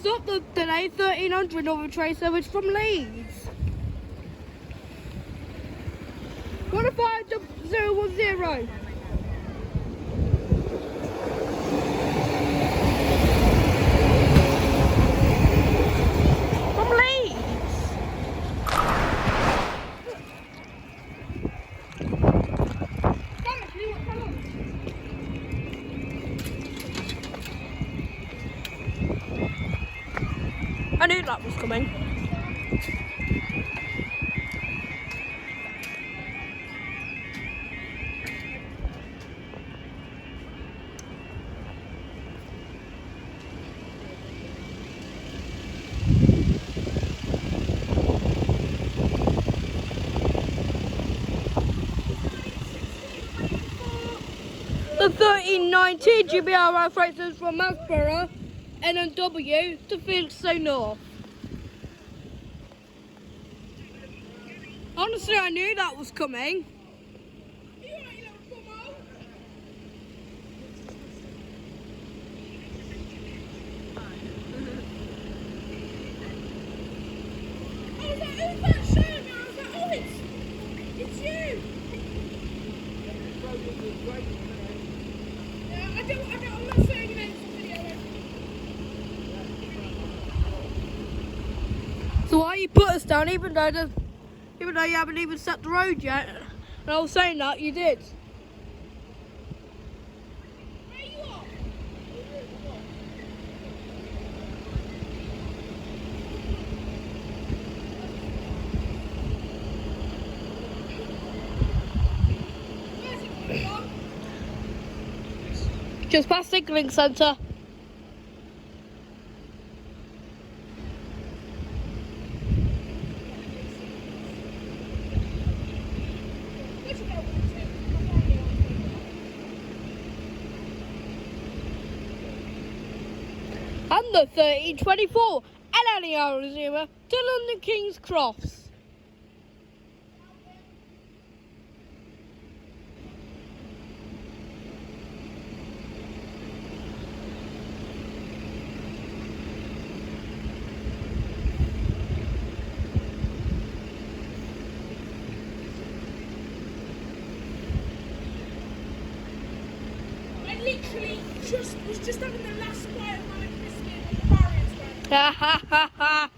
Next up, the today 1300 Northern train service from Leeds. 15010. From Leeds. I knew that was coming. The 1390 GBR freight service from Mansborough, NNW to Felixstowe North. Honestly, I knew that was coming. I'm not saying it in this video. So why you put us down even though you haven't even set the road yet? And I was saying that you did. Where are you off? Where's it going on? Just past Signaling Centre. Where'd you go? And the 1324 LNE to London King's Cross. I literally was just having the last bite of my biscuit and the barriers went. Ha ha ha ha.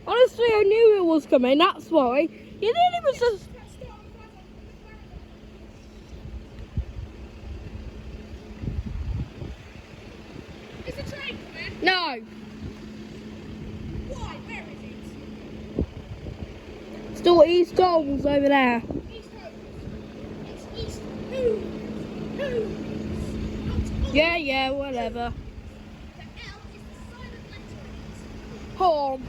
Honestly, I knew it was coming, that's why. You didn't even just... Is the train coming? No. Why? Where is it? Still East Goals over there. East Home. It's East Who? Yeah, whatever. The L is the silent letter. Home.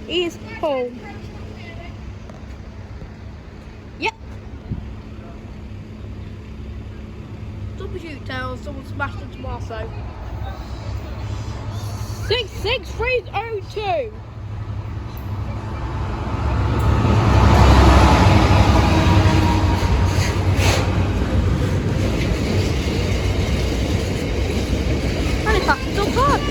East home. Yep. W-tail, someone smashed into Marceau. 66302. And it passes on time.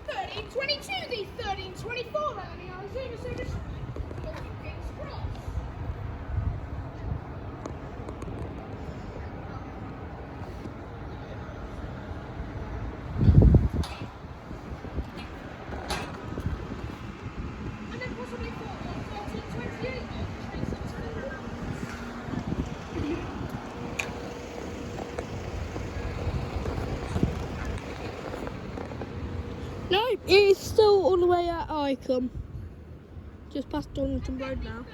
The 1324 landing on Zoom service. King's Cross. And then possibly 1328 No, it's still all the way at Icombe. Just past Donington Road now.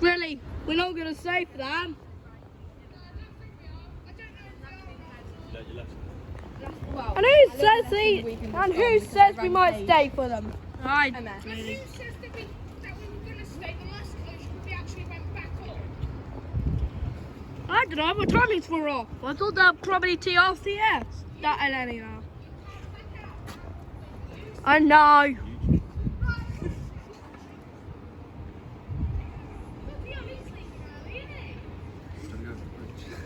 Really? We're not going to stay for that? And who says we might stay for them? I And who says that we were going to stay the last closure but we actually went back up? don't know what timings were off. I thought they'll probably TRCS. That and anyhow. I know.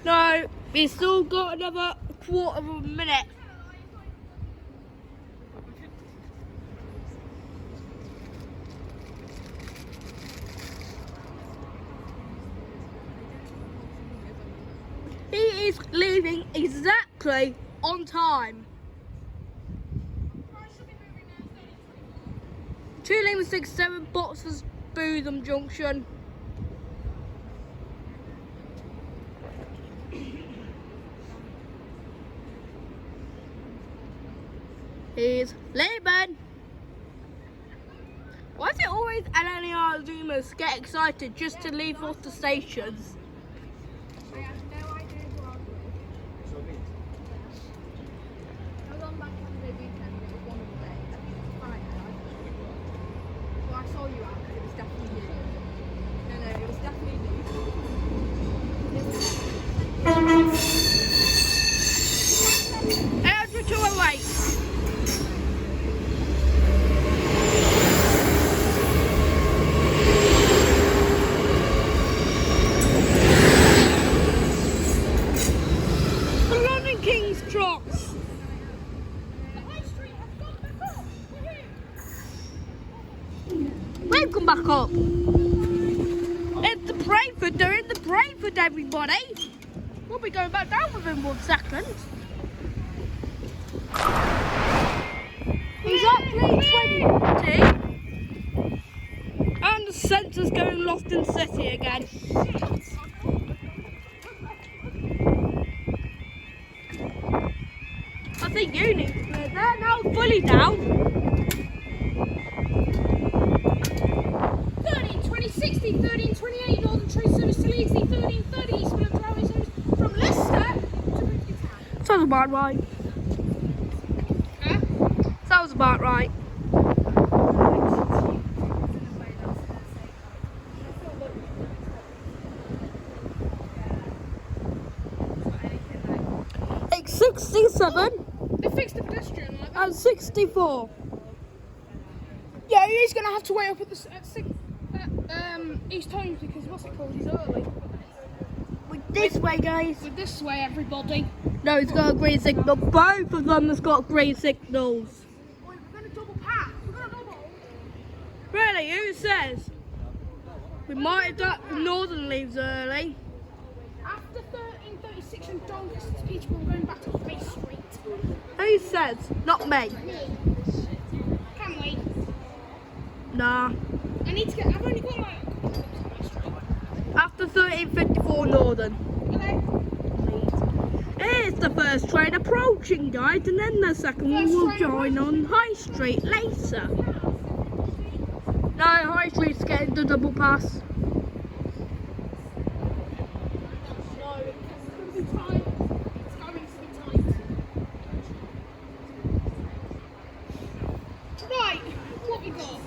No, we've still got another quarter of a minute. He is leaving exactly on time. 267 Boxers Bootham Junction. He's leaving. Why is it always LNER Zoomers get excited just to leave off the stations? I have no idea who I was with. I was on Bank Holiday weekend and it was one of the days. I think it was Friday. Well, I saw you out and it was definitely you. No, it was definitely you. Out for 208. King's Cross. The high street has gone back up. Woohoo! We've come back up. It's the Brayford. They're in the Brayford, everybody. We'll be going back down within 1 second. Exactly 20. And the sensor's going lost in city again. I think you need to play there now, fully down. 1320 60, 1328 Northern Train Service to Leeds, 1330 East Midlands Railway Service from Leicester to Bristol Town. Sounds about right. Huh? Sounds about right. It's 67 They fixed the pedestrian light. and 64. Yeah, he's going to have to wait up at East Holmes because what's it called? He's early. This way, guys. With this way, everybody. No, it's got a green signal. Both of them has got green signals. Wait, we're going to double pass. We're going to double. Really? Who says? We might have got Northern leaves early. After 1336 and Doncaster to Peterborough, we're going back to High Street. Who says? Not me. Can we? Nah. I need to get. I've only got like a couple of minutes on High Street. After 1354 Northern. Okay. Here's the first train approaching, guys, and then the second one will join on High Street later. No, High Street's getting the double pass. No, it's going to be tight. It's going to be tight. Right, what we got?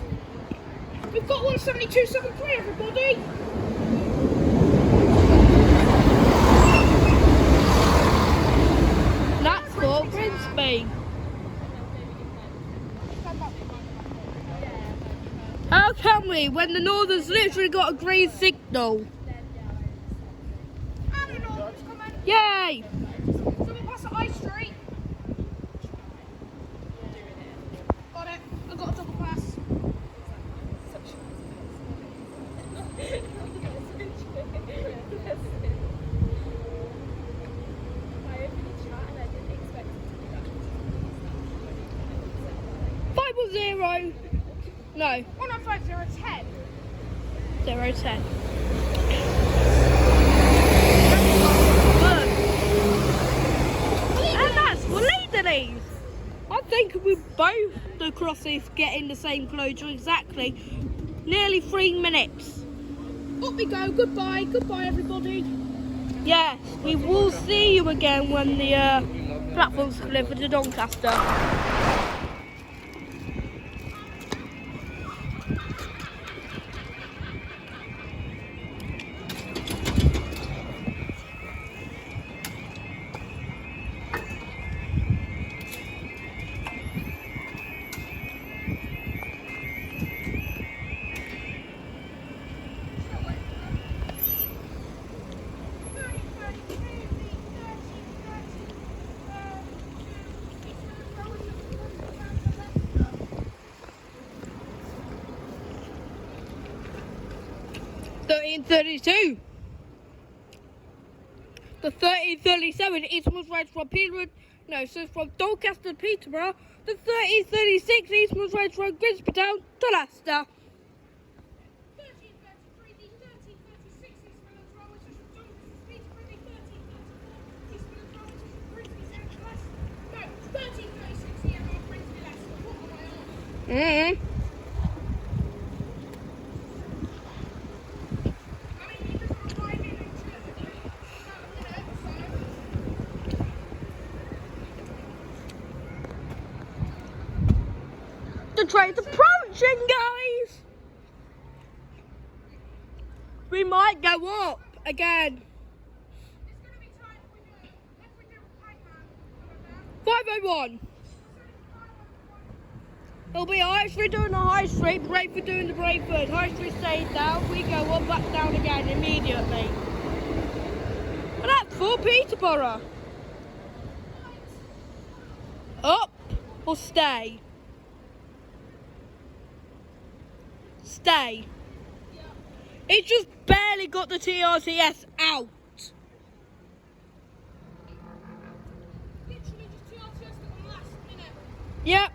We've got 172.73, everybody. That's for Grimsby. Okay. tell me when the Northern's literally got a green signal. And the Northern's coming. Yay! So we pass at High Street. Got it. I got a double pass. Five or zero? No, 105-0-10. 0-10. And that's for leading. I think we both the crosses get in the same closure exactly. Nearly 3 minutes. Up we go. Goodbye. Goodbye, everybody. Yes, we will see you again when the platform's delivered to Doncaster. .13:32. The 13:37 Eastman's Red from Peterborough. No, so from Doncaster to Peterborough. The 13:36 Eastman's Red from Grimsby Town to Leicester. 13:33, the 13:36 Eastman's Road, which is from Doncaster to Peterborough. The 13:34 Eastman's Road, which is from Grimsby Town to Leicester. No, 13:36 here from Grimsby Leicester. What am I on? The train's approaching, guys. We might go up again. It's going to be time if we do Pac-Man. 5:01. It'll be High Street doing the High Street, Brayford doing the Brayford. High Street stays down, we go up, back down again immediately. And that's for Peterborough. Up or stay? Stay. It just barely got the TRTS out. Literally just TRTS at the last minute. Yep.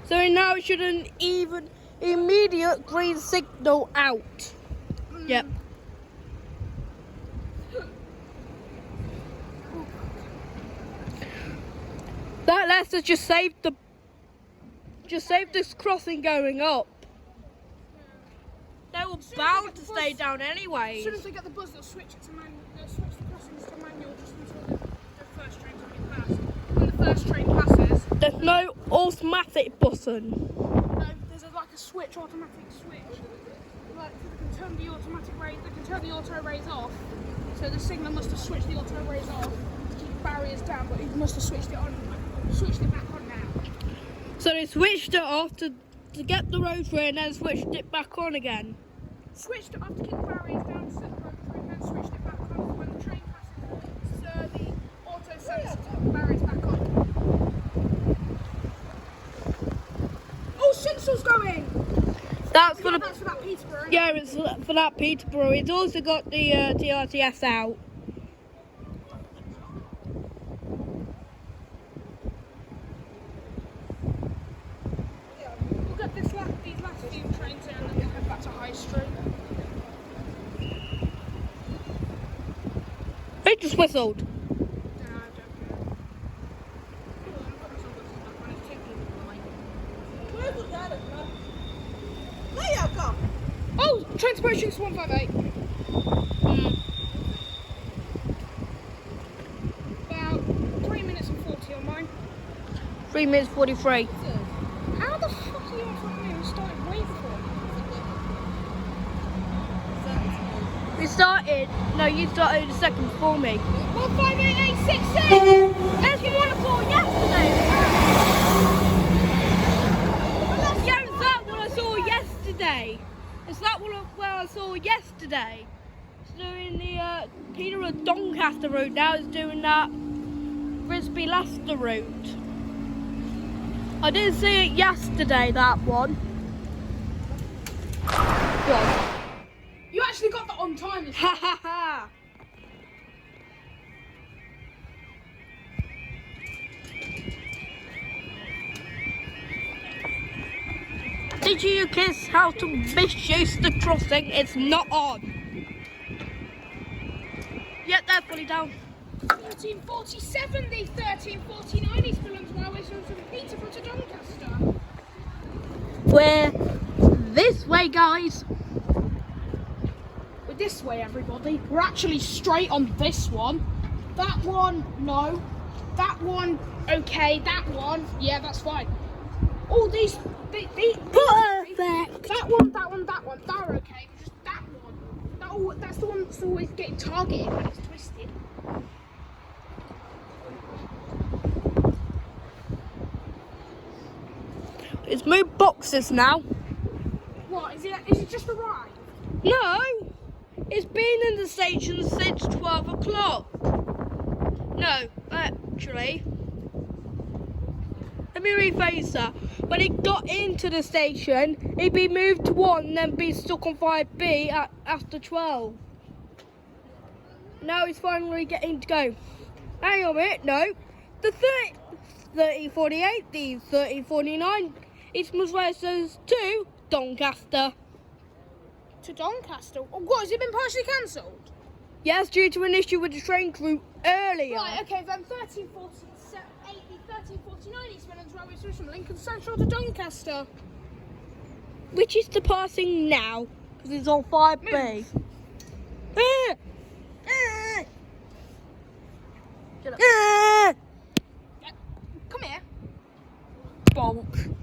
So now it should an even immediate green signal out. Yep. That Leicester just saved this crossing going up. They were bound to stay down anyways. As soon as they get the buzz, they'll switch it to they'll switch the crossings to manual just until the first train's already passed. When the first train passes, There's no automatic button. there's like a switch, automatic switch. Like they can turn the automatic raise, they can turn the auto raise off. So the signal must have switched the auto raise off to keep barriers down, but it must have switched it on, switched it back on now. So they switched it off to get the road through and then switched it back on again. Switched it off to keep the barriers down to set the road through, and then switched it back on for when the train passes. So the auto sensor to put the barriers back on. Oh, Shinsel's going! That's for Yeah, the that's for that Peterborough. yeah, it's for that Peterborough. It's also got the TRTS out. We'll get these last few trains in and then we'll head back to High Street. It just whistled. No, I don't care. Oh, I've got my sunglasses back on. It's taking a while. Oh, transportation 158. About 3 minutes and 40 on mine. 3 minutes 43. How the fuck are you in front of me and started way before? We started. No, you started a second before me. 158866! That's what I saw yesterday. Yeah, that's what I saw yesterday. Is that one where I saw yesterday? It's doing the Peter Doncaster route. Now it's doing that Frisbee Leicester route. I didn't see it yesterday, that one. What? You actually got that on time. Ha ha ha! Did you kiss how to misuse the crossing? It's not on. Yep, they're fully down. 1447, the 1349 East Midlands Railway from Peterborough to Doncaster. We're this way, guys. We're this way, everybody. We're actually straight on this one. That one, no. That one, okay. That one, yeah, that's fine. All these, Perfect. that one, they're okay. But just that one. That's the one that's always getting targeted when it's twisted. It's moved boxes now. What, is it just arrived? No, it's been in the station since 12 o'clock. No, actually, let me rephrase that. When it got into the station, it'd be moved to 1, then be stuck on 5B after 12. Now it's finally getting to go. Hang on a minute, no. The 3048, the 3049, East Midlands to Doncaster. To Doncaster? Oh, what, has it been partially cancelled? Yes, due to an issue with the train crew earlier. Right, okay, then 1349 East Midlands Railway from Lincoln Central to Doncaster. Which is the passing now, because it's on 5B. Shut up. Come here. Bonk.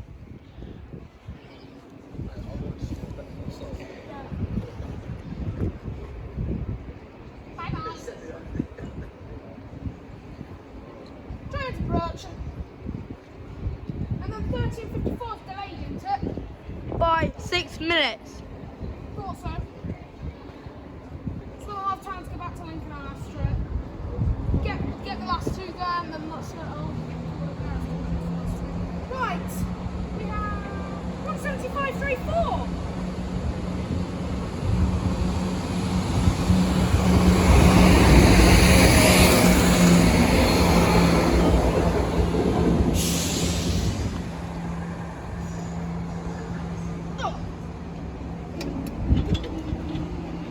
Bye-bye. Train approach. And then 1354 delayed, isn't it? By 6 minutes. Thought so. Still have time to go back to Lincoln High Street. Get the last two there and then let's go. Right. We have 175.34.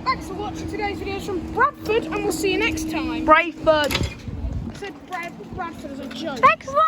Thanks for watching today's videos from Bradford, and we'll see you next time. Brayford. I said Bradford as a joke. Thanks for